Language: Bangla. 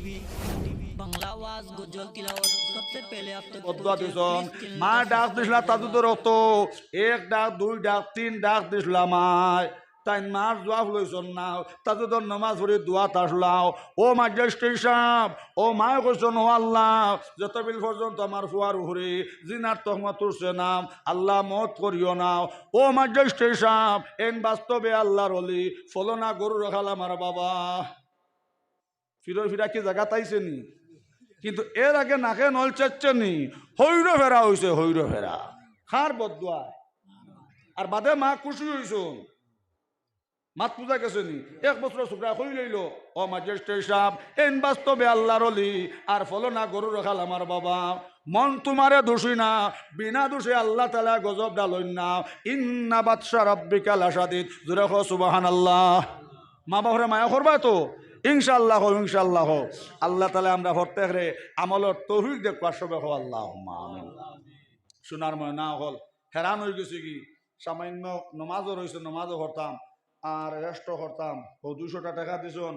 बांग्ला आवाज गजल तिलावत सबसे पहले आप तक বদুয়া দিছন মা ডাক দিছলা তাজু তো রত এক ডাক দুই ডাক তিন ডাক দিছলা মায় তাই মার জবাব লইছন না তাজু তো নমাজ পড়ি দোয়া তাসলাও ও ম্যাজিস্ট্রেট সাহেব ও মায় কইছন ও আল্লাহ যত বিল পর্যন্ত আমার ফুয়ার উহরে জিনার তহমত উঠছে নাম আল্লাহ মত করিও নাও ও ম্যাজিস্ট্রেট সাহেব এন বাস্তবে আল্লাহর অলি ফলনা গরু রাখাল আমার বাবা ফিরা কি জায়গা তাইছে নি কিন্তু এর আগে নাকে নল চাচ্ছে নি হৈর ফেরা হয়েছে হৈর ফেরা খার বদুয়া আর বাদে মা খুশি হয়েছুন মাত পূজা গেছে নি এক বছর শুক্রা হই লইল ও ম্যাজিস্ট্রেট সাহেব এন বাস্তবে আল্লাহর অলি আর ফলো না গরু রাখাল আমার বাবা মন তোমারে দোষী না বিনা দোষে আল্লাহ তালা গজব ডালইন না ইন্না বাদশা রাব্বিকা লাশাদীদ জোরে কও সুবহানাল্লাহ মা বাপরে মায়া করবা তো ইনশাআল্লাহ ইনশাআল্লাহ আল্লাহ তালা আমরা প্রত্যেকরে আমলের তৌফিক দেখবা সবে হো আল্লাহ আমিন শোনার ময় না হল হেরান হয়ে গেছে কি সামান্য নমাজও রয়েছে নমাজও করতাম আর রেস্টও করতাম ও 200 টাকা দিছন